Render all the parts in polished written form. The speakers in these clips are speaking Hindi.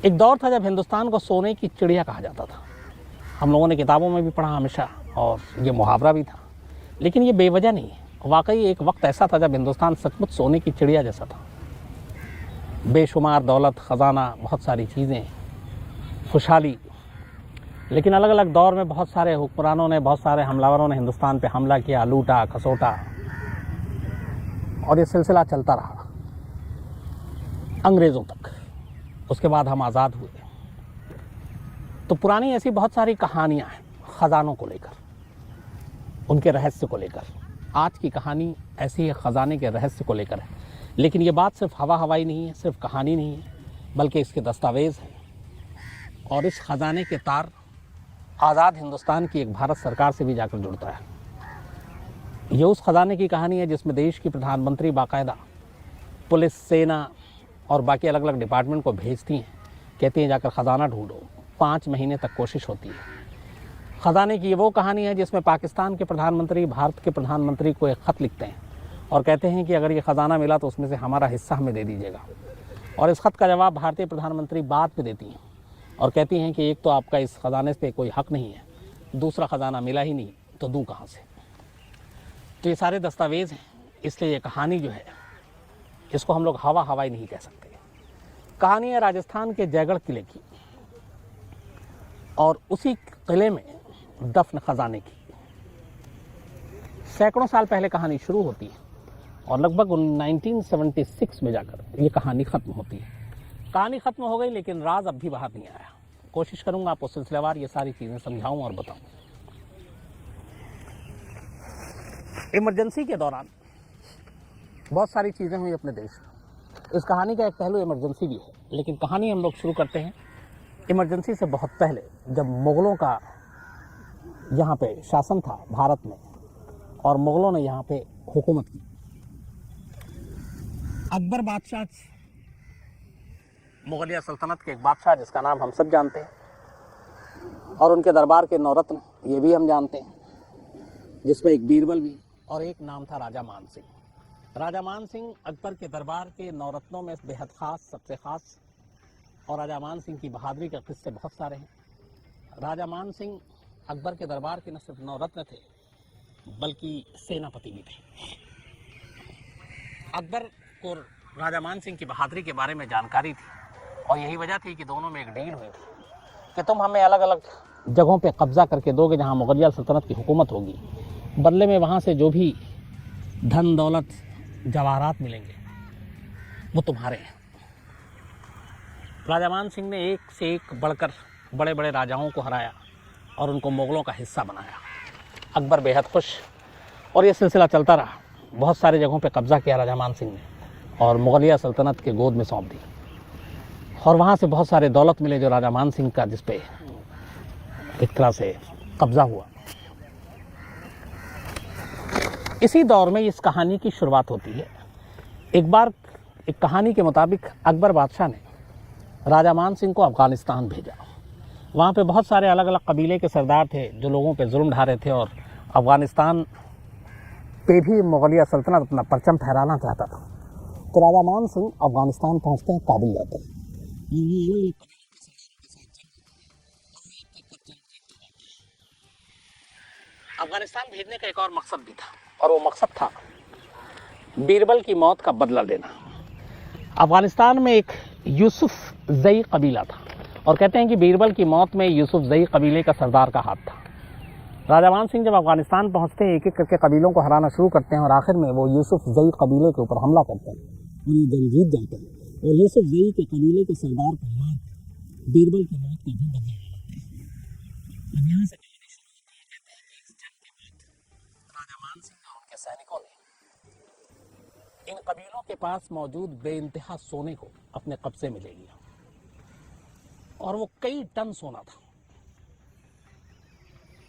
एक दौर था जब हिंदुस्तान को सोने की चिड़िया कहा जाता था। हम लोगों ने किताबों में भी पढ़ा हमेशा, और ये मुहावरा भी था, लेकिन ये बेवजह नहीं है। वाकई एक वक्त ऐसा था जब हिंदुस्तान सचमुच सोने की चिड़िया जैसा था। बेशुमार दौलत, ख़जाना, बहुत सारी चीज़ें, खुशहाली। लेकिन अलग अलग दौर में बहुत सारे हुक्मरानों ने, बहुत सारे हमलावरों ने हिंदुस्तान पे हमला किया, लूटा खसोटा, और ये सिलसिला चलता रहा अंग्रेज़ों तक। उसके बाद हम आज़ाद हुए। तो पुरानी ऐसी बहुत सारी कहानियाँ हैं ख़जानों को लेकर, उनके रहस्य को लेकर। आज की कहानी ऐसी है, ख़जाने के रहस्य को लेकर है। लेकिन ये बात सिर्फ हवा हवाई नहीं है, सिर्फ कहानी नहीं है, बल्कि इसके दस्तावेज़ हैं। और इस ख़जाने के तार आज़ाद हिंदुस्तान की एक भारत सरकार से भी जाकर जुड़ता है। ये उस ख़जाने की कहानी है जिसमें देश की प्रधानमंत्री बाकायदा पुलिस, सेना और बाकी अलग अलग डिपार्टमेंट को भेजती हैं, कहती हैं जाकर ख़जाना ढूंढो। 5 महीने तक कोशिश होती है। ख़जाने की ये वो कहानी है जिसमें पाकिस्तान के प्रधानमंत्री भारत के प्रधानमंत्री को एक ख़त लिखते हैं और कहते हैं कि अगर ये ख़जाना मिला तो उसमें से हमारा हिस्सा हमें दे दीजिएगा। और इस ख़त का जवाब भारतीय प्रधानमंत्री बाद में देती हैं और कहती हैं कि एक तो आपका इस ख़जाने पे कोई हक़ नहीं है, दूसरा ख़जाना मिला ही नहीं तो दूँ कहाँ से। तो ये सारे दस्तावेज़ हैं, इसलिए ये कहानी जो है इसको हम लोग हवा हवाई नहीं कह सकते। कहानी है राजस्थान के जयगढ़ किले की, और उसी किले में दफन ख़जाने की। सैकड़ों साल पहले कहानी शुरू होती है और लगभग 1976 में जाकर ये कहानी ख़त्म होती है। कहानी ख़त्म हो गई, लेकिन राज अब भी बाहर नहीं आया। कोशिश करूंगा आपको सिलसिलेवार ये सारी चीज़ें समझाऊं और बताऊं। इमरजेंसी के दौरान बहुत सारी चीज़ें हुई अपने देश में। इस कहानी का एक पहलू इमरजेंसी भी है, लेकिन कहानी हम लोग शुरू करते हैं इमरजेंसी से बहुत पहले, जब मुग़लों का यहाँ पे शासन था भारत में और मुग़लों ने यहाँ पे हुकूमत की। अकबर बादशाह, मुग़लिया सल्तनत के एक बादशाह जिसका नाम हम सब जानते हैं, और उनके दरबार के नौरत्न ये भी हम जानते हैं, जिसमें एक बीरबल भी, और एक नाम था राजा मान सिंह। राजा मान सिंह अकबर के दरबार के नौरत्नों में बेहद ख़ास, सबसे ख़ास। और राजा मान सिंह की बहादुरी के किस्से बहुत सारे हैं। राजा मान सिंह अकबर के दरबार के न सिर्फ नौरत्न थे, बल्कि सेनापति भी थे। अकबर को राजा मान सिंह की बहादुरी के बारे में जानकारी थी, और यही वजह थी कि दोनों में एक डील हुई थी कि तुम हमें अलग अलग जगहों पे कब्जा करके दोगे जहाँ मुग़लिया सल्तनत की हुकूमत होगी, बदले में वहाँ से जो भी धन दौलत जवाहरात मिलेंगे वो तुम्हारे हैं। राजा मान सिंह ने एक से एक बढ़कर बड़े बड़े राजाओं को हराया और उनको मुग़लों का हिस्सा बनाया। अकबर बेहद खुश, और ये सिलसिला चलता रहा। बहुत सारी जगहों पे कब्ज़ा किया राजा मान सिंह ने और मुग़लिया सल्तनत के गोद में सौंप दी, और वहाँ से बहुत सारे दौलत मिले जो राजा मान सिंह का, जिस पे एक तरह से कब्ज़ा हुआ। इसी दौर में इस कहानी की शुरुआत होती है। एक बार एक कहानी के मुताबिक अकबर बादशाह ने राजा मान सिंह को अफ़गानिस्तान भेजा। वहाँ पे बहुत सारे अलग अलग कबीले के सरदार थे जो लोगों पे जुल्म ढा रहे थे, और अफ़गानिस्तान पे भी मुग़लिया सल्तनत अपना परचम फहराना चाहता था। तो राजा मान सिंह अफ़गानिस्तान पहुँचते हैं, काबिल जाते हैं। अफ़गानिस्तान भेजने का एक और मकसद भी था, और वो मकसद था बीरबल की मौत का बदला लेना। अफ़गानिस्तान में एक यूसुफ ज़ई कबीला था, और कहते हैं कि बीरबल की मौत में यूसुफ ज़ई कबीले का सरदार का हाथ था। राजा मान सिंह जब अफ़गानिस्तान पहुंचते हैं, एक एक करके कबीलों को हराना शुरू करते हैं, और आखिर में वो यूसुफ ज़ई कबीले के ऊपर हमला करते हैं, उन्हें जंग जीत जाते हैं, और यूसुफ ज़ई के कबीले के सरदार को मार बीरबल की मौत का भी बदला लेते हैं। अब यहाँ से कहानी शुरू होती है। कहते हैं कि इस जंग के बाद राजा मान सिंह और उनके सैनिकों ने इन कबीलों के पास मौजूद बेइंतहा सोने को अपने कब्जे में ले लिया, और वो कई टन सोना था।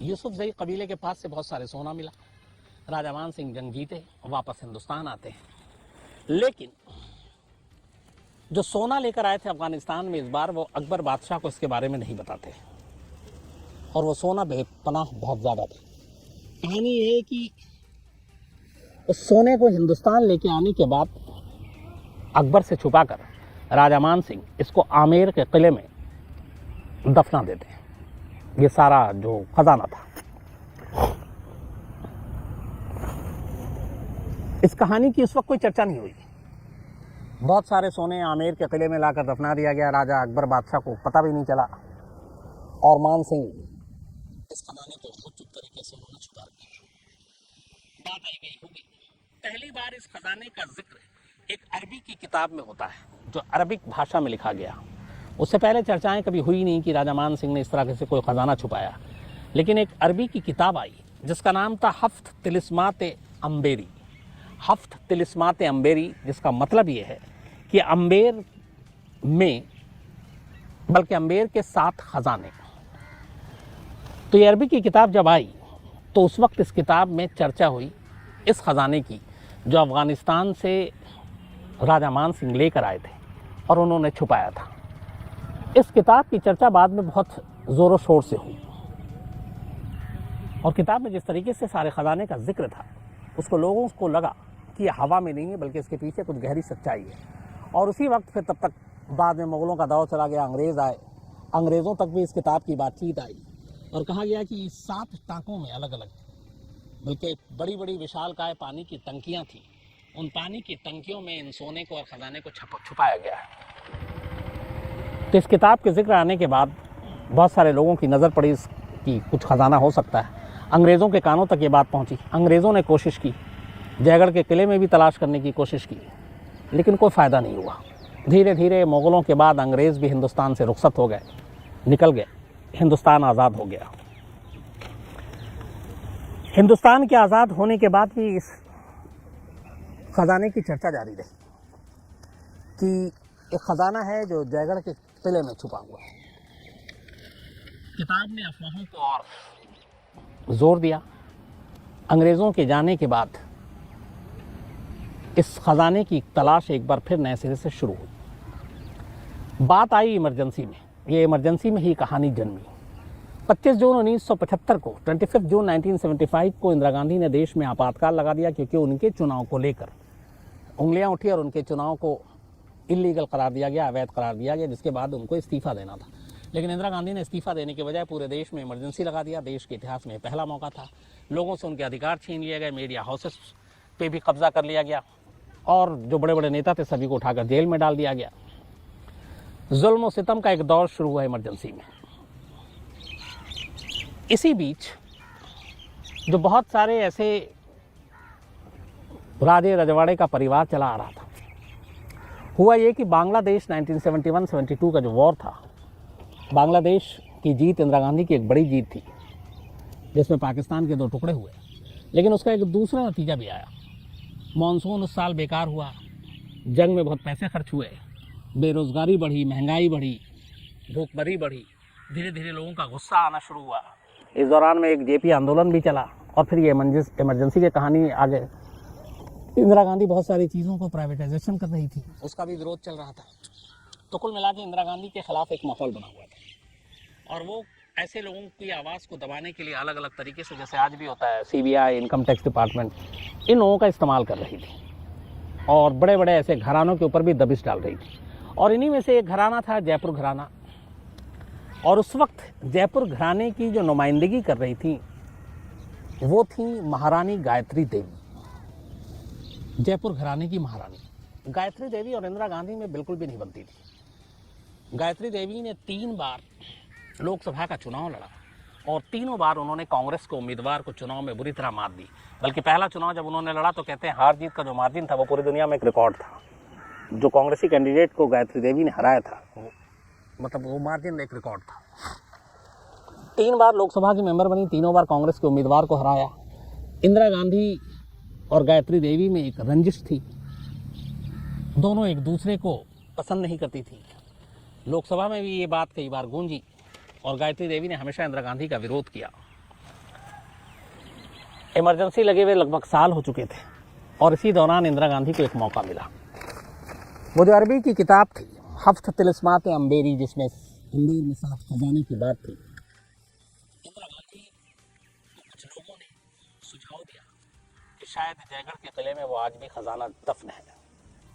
यूसुफ ज़ई कबीले के पास से बहुत सारे सोना मिला। राजा मान सिंह जंग जीते, वापस हिंदुस्तान आते हैं, लेकिन जो सोना लेकर आए थे अफगानिस्तान में, इस बार वो अकबर बादशाह को इसके बारे में नहीं बताते, और वो सोना बेपनाह बहुत ज़्यादा था। कहानी ये है कि उस सोने को हिंदुस्तान लेके आने के बाद अकबर से छुपाकर राजा मान सिंह इसको आमेर के किले में दफना देते हैं, ये सारा जो खजाना था। इस कहानी की उस वक्त कोई चर्चा नहीं हुई। बहुत सारे सोने आमेर के किले में लाकर दफना दिया गया, राजा अकबर बादशाह को पता भी नहीं चला, और मान सिंह इस खजाने को खुद चुप तरीके से उन्होंने छुपा दिया। बात आई गई होगी, पहली बार इस खजाने का जिक्र एक अरबी की किताब में होता है, जो अरबिक भाषा में लिखा गया। उससे पहले चर्चाएं कभी हुई नहीं कि राजा मान सिंह ने इस तरह से कोई खजाना छुपाया, लेकिन एक अरबी की किताब आई जिसका नाम था हफ्त तिलिस्मात अम्बेरी। हफ्त तिलिस्मात अम्बेरी, जिसका मतलब ये है कि अम्बेर में, बल्कि अम्बेर के 7 खजाने। तो ये अरबी की किताब जब आई तो उस वक्त इस किताब में चर्चा हुई इस खजाने की, जो अफ़गानिस्तान से राजा मान सिंह लेकर आए थे और उन्होंने छुपाया था। इस किताब की चर्चा बाद में बहुत ज़ोरों शोर से हुई, और किताब में जिस तरीके से सारे खजाने का जिक्र था, उसको लोगों को लगा कि ये हवा में नहीं है, बल्कि इसके पीछे कुछ गहरी सच्चाई है। और उसी वक्त फिर तब तक बाद में मुग़लों का दौर चला गया, अंग्रेज़ आए, अंग्रेज़ों तक भी इस किताब की बातचीत आई, और कहा गया कि 7 टाँकों में अलग अलग, बल्कि बड़ी बड़ी विशालकाय पानी की टंकियाँ थी, उन पानी की टंकियों में इन सोने को और खजाने को छुपाया गया है। तो इस किताब के जिक्र आने के बाद बहुत सारे लोगों की नज़र पड़ी कि कुछ खजाना हो सकता है। अंग्रेज़ों के कानों तक ये बात पहुंची। अंग्रेज़ों ने कोशिश की, जयगढ़ के किले में भी तलाश करने की कोशिश की, लेकिन कोई फ़ायदा नहीं हुआ। धीरे धीरे मुग़लों के बाद अंग्रेज़ भी हिंदुस्तान से रुखसत हो गए, निकल गए, हिंदुस्तान आज़ाद हो गया। हिंदुस्तान के आज़ाद होने के बाद भी इस खजाने की चर्चा जारी रही कि एक खजाना है जो जयगढ़ के किले में छुपा हुआ है। किताब ने अफवाहों को और जोर दिया। अंग्रेज़ों के जाने के बाद इस खजाने की तलाश एक बार फिर नए सिरे से शुरू हुई। बात आई इमरजेंसी में, ये इमरजेंसी में ही कहानी जन्मी। 25 जून 1975 को, 25 जून 1975 को इंदिरा गांधी ने देश में आपातकाल लगा दिया, क्योंकि उनके चुनाव को लेकर उंगलियां उठी और उनके चुनाव को इल्लीगल करार दिया गया, अवैध करार दिया गया, जिसके बाद उनको इस्तीफा देना था। लेकिन इंदिरा गांधी ने इस्तीफा देने के बजाय पूरे देश में इमरजेंसी लगा दिया। देश के इतिहास में पहला मौका था। लोगों से उनके अधिकार छीन लिए गए, मीडिया हाउसेस पे भी कब्जा कर लिया गया, और जो बड़े बड़े नेता थे सभी को उठाकर जेल में डाल दिया गया। जुल्म और सितम का एक दौर शुरू हुआ इमरजेंसी में। इसी बीच जो बहुत सारे ऐसे राजे रजवाड़े का परिवार चला आ रहा था, हुआ ये कि बांग्लादेश 1971-72 का जो वॉर था, बांग्लादेश की जीत इंदिरा गांधी की एक बड़ी जीत थी, जिसमें पाकिस्तान के 2 टुकड़े हुए, लेकिन उसका एक दूसरा नतीजा भी आया। मानसून उस साल बेकार हुआ, जंग में बहुत पैसे खर्च हुए, बेरोज़गारी बढ़ी, महंगाई बढ़ी, भूखमरी बढ़ी, धीरे धीरे लोगों का गुस्सा आना शुरू हुआ। इस दौरान में एक जेपी आंदोलन भी चला, और फिर ये इमरजेंसी की कहानी आगे। इंदिरा गांधी बहुत सारी चीज़ों को प्राइवेटाइजेशन कर रही थी, उसका भी विरोध चल रहा था। तो कुल मिला के इंदिरा गांधी के खिलाफ एक माहौल बना हुआ था, और वो ऐसे लोगों की आवाज़ को दबाने के लिए अलग अलग तरीके से, जैसे आज भी होता है CBI, इनकम टैक्स डिपार्टमेंट, इन लोगों का इस्तेमाल कर रही थी, और बड़े बड़े ऐसे घरानों के ऊपर भी दबिश डाल रही थी। और इन्हीं में से एक घराना था जयपुर घराना, और उस वक्त जयपुर घराने की जो नुमाइंदगी कर रही थी वो थी महारानी गायत्री देवी। जयपुर घराने की महारानी गायत्री देवी और इंदिरा गांधी में बिल्कुल भी नहीं बनती थी। गायत्री देवी ने 3 बार लोकसभा का चुनाव लड़ा, और तीनों बार उन्होंने कांग्रेस के उम्मीदवार को चुनाव में बुरी तरह मात दी। बल्कि पहला चुनाव जब उन्होंने लड़ा तो कहते हैं हार जीत का जो मार्जिन था वो पूरी दुनिया में एक रिकॉर्ड था। जो कांग्रेसी कैंडिडेट को गायत्री देवी ने हराया था, मतलब वो मार्जिन एक रिकॉर्ड था। 3 बार लोकसभा की मेंबर बनी, तीनों बार कांग्रेस के उम्मीदवार को हराया। इंदिरा गांधी और गायत्री देवी में एक रंजिश थी, दोनों एक दूसरे को पसंद नहीं करती थी। लोकसभा में भी ये बात कई बार गूंजी, और गायत्री देवी ने हमेशा इंदिरा गांधी का विरोध किया। इमरजेंसी लगे हुए लगभग साल हो चुके थे, और इसी दौरान इंदिरा गांधी को एक मौका मिला। वो जो अरबी की किताब थी हफ्त तिलिस्मात अम्बेरी, जिसमें अम्बेर में 7 खजाने की बात थी, इंदिरा गांधी को कुछ लोगों ने सुझाव दिया कि शायद जयगढ़ के किले में वो आज भी खजाना दफन है,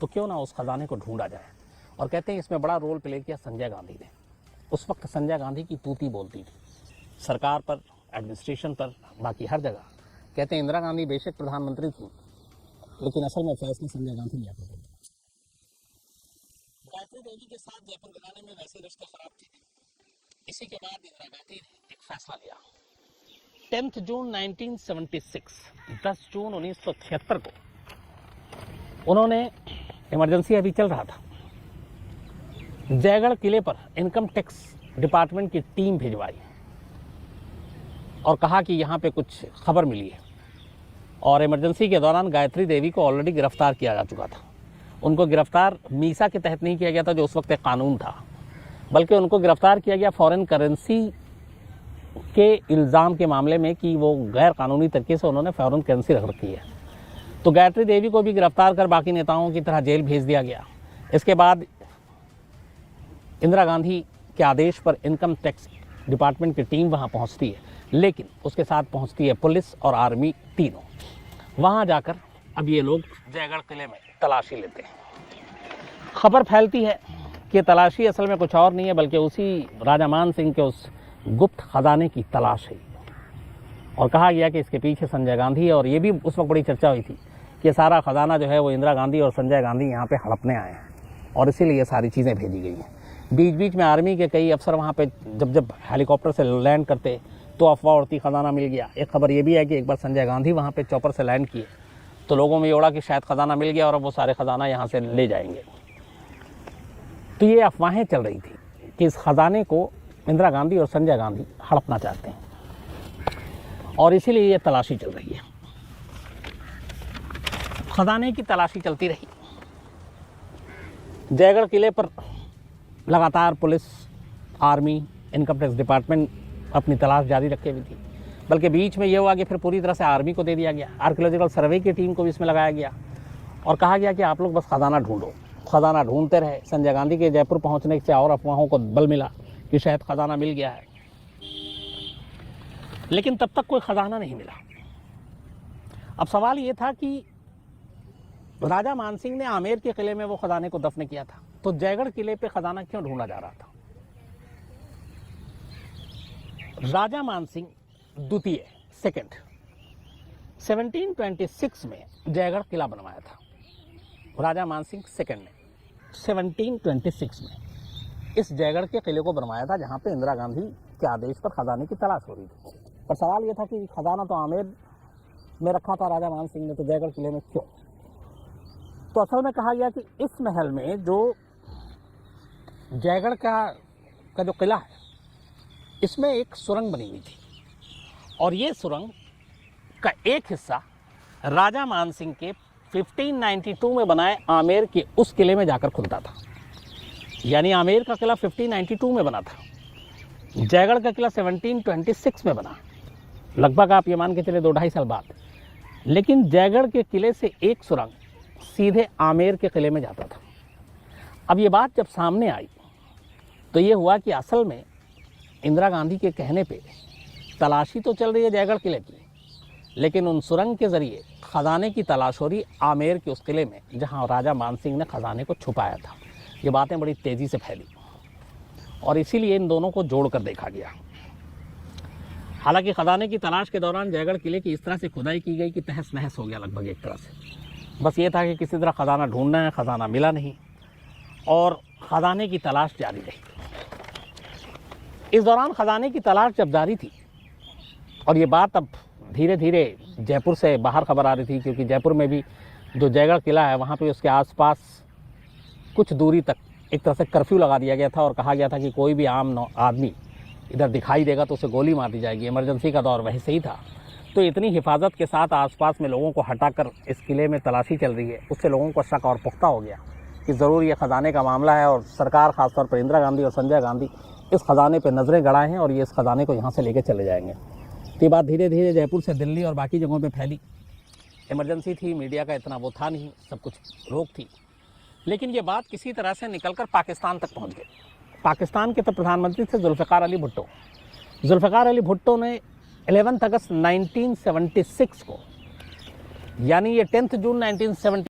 तो क्यों ना उस खजाने को ढूंढा जाए। और कहते हैं इसमें बड़ा रोल प्ले किया संजय गांधी ने। उस वक्त संजय गांधी की तूती बोलती थी सरकार पर, एडमिनिस्ट्रेशन पर, बाकी हर जगह। कहते हैं इंदिरा गांधी बेशक प्रधानमंत्री थी, लेकिन असल में फैसला संजय गांधी लिया करते थे। गायत्री देवी के साथ जयपुर घराने में वैसे रिश्ते खराब थे। इसी के बाद इंदिरा गांधी ने एक फैसला लिया। 10 जून 1976, 10 जून 1976 को उन्होंने, इमरजेंसी अभी चल रहा था, जयगढ़ किले पर इनकम टैक्स डिपार्टमेंट की टीम भिजवाई और कहा कि यहाँ पे कुछ खबर मिली है। और इमरजेंसी के दौरान गायत्री देवी को ऑलरेडी गिरफ्तार किया जा चुका था। उनको गिरफ्तार मीसा के तहत नहीं किया गया था, जो उस वक्त एक कानून था, बल्कि उनको गिरफ्तार किया गया फॉरेन करेंसी के इल्ज़ाम के मामले में कि वो गैर कानूनी तरीके से उन्होंने फॉरेन करेंसी रख रखी है। तो गायत्री देवी को भी गिरफ्तार कर बाकी नेताओं की तरह जेल भेज दिया गया। इसके बाद इंदिरा गांधी के आदेश पर इनकम टैक्स डिपार्टमेंट की टीम वहां पहुंचती है, लेकिन उसके साथ पहुंचती है पुलिस और आर्मी तीनों। वहां जाकर अब ये लोग जयगढ़ किले में तलाशी लेते हैं। खबर फैलती है कि तलाशी असल में कुछ और नहीं है, बल्कि उसी राजा मान सिंह के उस गुप्त खजाने की तलाश है। और कहा गया कि इसके पीछे संजय गांधी है। और ये भी उस वक्त बड़ी चर्चा हुई थी कि सारा खजाना जो है वो इंदिरा गांधी और संजय गांधी यहाँ पे हड़पने आए हैं, और इसीलिए ये सारी चीज़ें भेजी गई हैं। बीच बीच में आर्मी के कई अफसर वहाँ पे जब हेलीकॉप्टर से लैंड करते तो अफवाह उड़ती खजाना मिल गया। एक खबर ये भी है कि एक बार संजय गांधी वहाँ पे चॉपर से लैंड किए तो लोगों में ये उड़ा कि शायद खजाना मिल गया और अब वो सारे खजाना यहाँ से ले जाएंगे। तो ये अफवाहें चल रही थी कि इस खजाने को इंदिरा गांधी और संजय गांधी हड़पना चाहते हैं, और इसीलिए ये तलाशी चल रही है। खजाने की तलाशी चलती रही। जयगढ़ किले पर लगातार police, army, income tax department अपनी तलाश जारी रखे हुई थी। बल्कि बीच में ये हुआ कि फिर पूरी तरह से आर्मी को दे दिया गया। आर्कियोलॉजिकल सर्वे की टीम को भी इसमें लगाया गया और कहा गया कि आप लोग बस खजाना ढूंढो। खजाना ढूंढते रहे। संजय गांधी के जयपुर पहुंचने से और अफवाहों को बल मिला कि शायद खजाना मिल गया है, लेकिन तब तक कोई खजाना नहीं मिला। अब सवाल ये था कि राजा मानसिंह ने आमेर के किले में वो खजाने को दफन किया था, तो जयगढ़ किले पे खजाना क्यों ढूंढा जा रहा था? राजा मानसिंह द्वितीय, सेकंड, 1726 में जयगढ़ किला बनवाया था। राजा मानसिंह सेकंड ने 1726 में इस जयगढ़ के किले को बनवाया था, जहां पे इंदिरा गांधी के आदेश पर खजाने की तलाश हो रही थी। पर सवाल यह था कि खजाना तो आमेर में रखा था राजा मानसिंह ने, तो जयगढ़ किले में क्यों? तो असल में कहा गया कि इस महल में जो जयगढ़ का जो किला है, इसमें एक सुरंग बनी हुई थी, और ये सुरंग का एक हिस्सा राजा मानसिंह के 1592 में बनाए आमेर के उस किले में जाकर खुलता था। यानी आमेर का किला 1592 में बना था, जयगढ़ का किला 1726 में बना, लगभग आप ये मान के चले 2-2.5 साल बाद। लेकिन जयगढ़ के किले से एक सुरंग सीधे आमेर के किले में जाता था। अब ये बात जब सामने आई तो ये हुआ कि असल में इंदिरा गांधी के कहने पे तलाशी तो चल रही है जयगढ़ किले की, लेकिन उन सुरंग के जरिए खजाने की तलाश हो रही आमेर के उस किले में जहां राजा मानसिंह ने खजाने को छुपाया था। ये बातें बड़ी तेज़ी से फैली और इसीलिए इन दोनों को जोड़कर देखा गया। हालांकि खजाने की तलाश के दौरान जयगढ़ किले की इस तरह से खुदाई की गई कि तहस नहस हो गया लगभग एक तरह से। बस ये था कि किसी तरह खजाना ढूंढना है, खजाना मिला नहीं और खजाने की तलाश जारी रही। इस दौरान खजाने की तलाश जब जारी थी और ये बात अब धीरे धीरे जयपुर से बाहर खबर आ रही थी, क्योंकि जयपुर में भी जो जयगढ़ किला है वहाँ पे उसके आसपास कुछ दूरी तक एक तरह से कर्फ्यू लगा दिया गया था और कहा गया था कि कोई भी आम आदमी इधर दिखाई देगा तो उसे गोली मार दी जाएगी। इमरजेंसी का दौर वैसे ही था, तो इतनी हिफाजत के साथ आसपास में लोगों को हटाकर इस किले में तलाशी चल रही है, उससे लोगों को शक और पुख्ता हो गया कि ज़रूर ये खजाने का मामला है और सरकार खासतौर पर इंदिरा गांधी और संजय गांधी इस खजाने पर नज़रें गड़ाए हैं और ये इस खजाने को यहाँ से लेकर चले जाएंगे। तो ये बात धीरे धीरे जयपुर से दिल्ली और बाकी जगहों पर फैली। इमरजेंसी थी, मीडिया का इतना वो था नहीं, सब कुछ रोक थी, लेकिन ये बात किसी तरह से निकलकर पाकिस्तान तक पहुंच गई। पाकिस्तान के तब प्रधानमंत्री थे जुल्फ़िकार अली भुट्टो। जुल्फ़िकार अली भुट्टो ने 11 अगस्त 1976 को, यानी ये 10 जून 1970